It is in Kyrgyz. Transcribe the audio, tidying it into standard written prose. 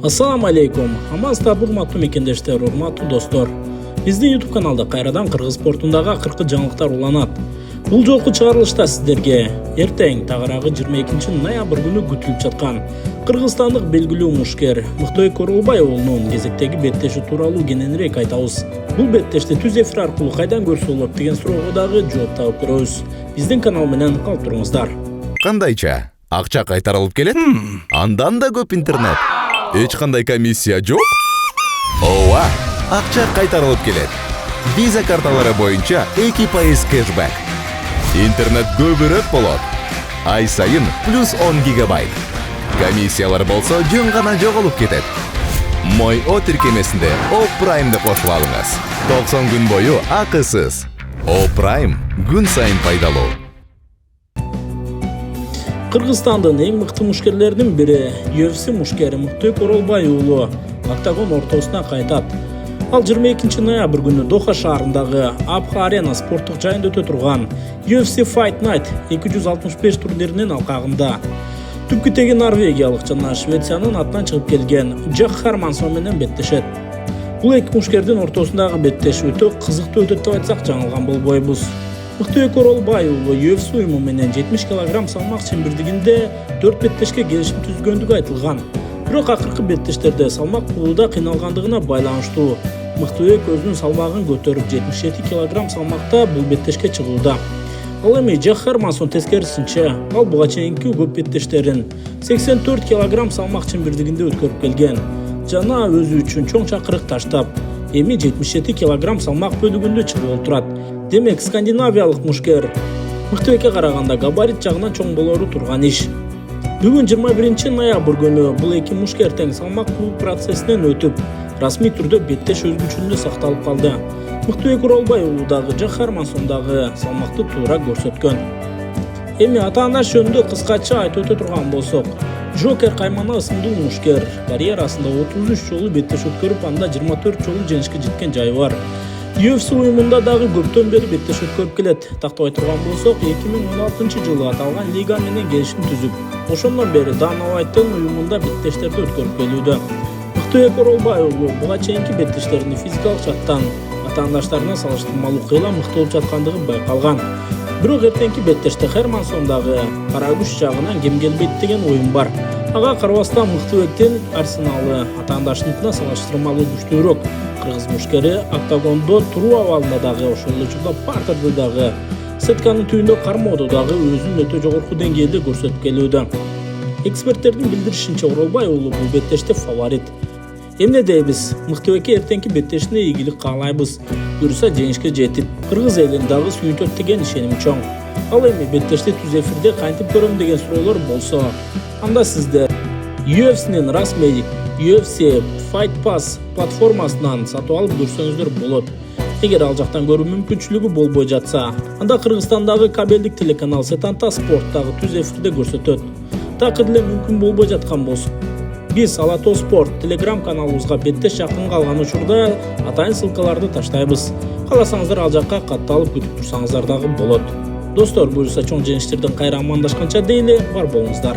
Ассаламу алейкум. Амансыздарбы урматтуу мекендештер, урматтуу достор. Биздин YouTube каналда кайрадан кыргыз спортундагы акыркы жаңылыктар уланат. Бул жолку чыгарылышта сиздерге эртең тагыраагы 22 ноябрь күнү күтүлүп жаткан кыргызстандык белгилүү мушкер Мыктыбек Оролбай уулунун кезектеги беттеши тууралуу кененирээк айтабыз. Бул беттешти түз эфир аркылуу кайдан көрсө болот деген суроого дагы жооп табып көрөбүз. Биздин канал менен калып туруңуздар. Кандайча? Акча кайтарылып келет? Андан да көп интернет. Эч кандай комиссия жок? Ооба, акча кайтарылып келет. Виза карталары боюнча 2% кэшбэк. Интернет көбүрөөк болот. Ай сайын плюс 10 гигабайт. Комиссиялар болсо жөн гана жоголуп кетет. Мой О тиркемесинде О Праймды кошуп алыңыз. 90 күн бою акысыз. О Прайм күн сайын пайдалуу. Кыргызстандын эң мыкты мушкерлердин бири UFC мушкери Мыктыбек Оролбай уулу октагон ортосуна кайтат. Ал 22 ноябрь күнү Доха шаарындагы Абха Арена спорттук жайында өтө турган UFC Fight Night 265 турниринин алкагында түпкү теги норвегиялык жана Швециянын атынан чыгып келген Джек Хармансон менен беттешет. Бул эки мушкердин ортосундагы беттеш өтө кызыктуу өтөт деп айтсак жаңылган болбойбуз. Мыктыбек Оролбай уулу UFC уюму менен 70 кг салмак чембирдигинде 4 беттешке келишим түзгөндүгү айтылган. Бирок акыркы беттештерде салмак куулуда кыйналгандыгына байланыштуу Мыктыбек өзүнүн салмагын көтөрүп 77 кг салмакта бул беттешке чыгууда. Ал эми Джек Хармансон тескерисинче, ал буга чейинки көп беттештерин 84 кг салмак чембирдигинде өткөрүп келген жана өзү үчүн чоң чакырык таштап, эми 77 кг салмак бөлүгүндө чыгып отурат. Демек, скандинавиялык мушкер Мыктыбекке караганда габарит жагынан чоң болору турган иш. Бүгүн 21 ноябрь күнү бул эки мушкер тең салмак куу процессинен өтүп, расмий түрдө беттеш өзгүчүндө сакталып калды. Мыктыбек Оролбай уулу дагы Джек Хармансон дагы салмакты туура көрсөткөн. Эми атаандаш жөнүндө кыскача айтып өтө турган болсок, Жокер Каймана ысымдуу мушкер карьерасында 33 жолу беттеш өткөрүп, анда 24 жолу жеңишке жеткен жайы бар. UFC уюмунда дагы көптөн бери беттеш өткөрүп келет. Тактабай турган болсок, 2016 жылы аталган лига менен келишим түзүп, ошондон бери Дана Уайттын уюмунда беттештерди өткөрүп келүүдө. Мыктыбек Оролбай уулу буга чейинки беттештеринин физикалык жактан атаандаштарына салыштырмалуу кыйла мыкты болуп жаткандыгы байкалган. Бирок эртеңки беттеште Хармансон дагы кара күч жагынан кем келбейт деген оюм бар. Ага карабастан Мыктыбектин арсеналы атаандашыныкына салыштырмалуу күчтүүрөөк. Кыргыз мушкери октагондо туруу абалында дагы, ошол эле учурда партерде дагы, сетканын түбүндө кармоодо дагы өзүнүн өтө жогорку деңгээлде көрсөтүп келүүдө. Эксперттердин билдиришинче, Оролбай уулу бул беттеште фаворит. Эмне дейбиз? Мыктыбекке эртеңки беттешине ийгилик каалайбыз. Буюрса жеңишке жетип, кыргыз элин дагы сүйүнтөт деген ишеним чоң. Ал эми беттешти түз эфирде кантип көрөм деген суроолор болсо, анда сиздер UFC'нин расмий UFC Fight Pass платформасынан сатып алып көрсөңүздөр болот. Эгер ал жактан көрүү мүмкүнчүлүгү болбой жатса, анда Кыргызстандагы кабелдик телеканал Сетанта спорттагы түз эфирде көрсөтөт. Так эле мүмкүн болбой жаткан болсо, биз Алато Спорт Telegram каналыбызга беттеш жакын калган учурда атайын ссылкаларды таштайбыз. Кааласаңыздар ал жакка катталып күтүп турсаңыздар дагы болот. Достор, буюрса чоң жеңиштерден кайра амандашканча дейли, бар болуңуздар.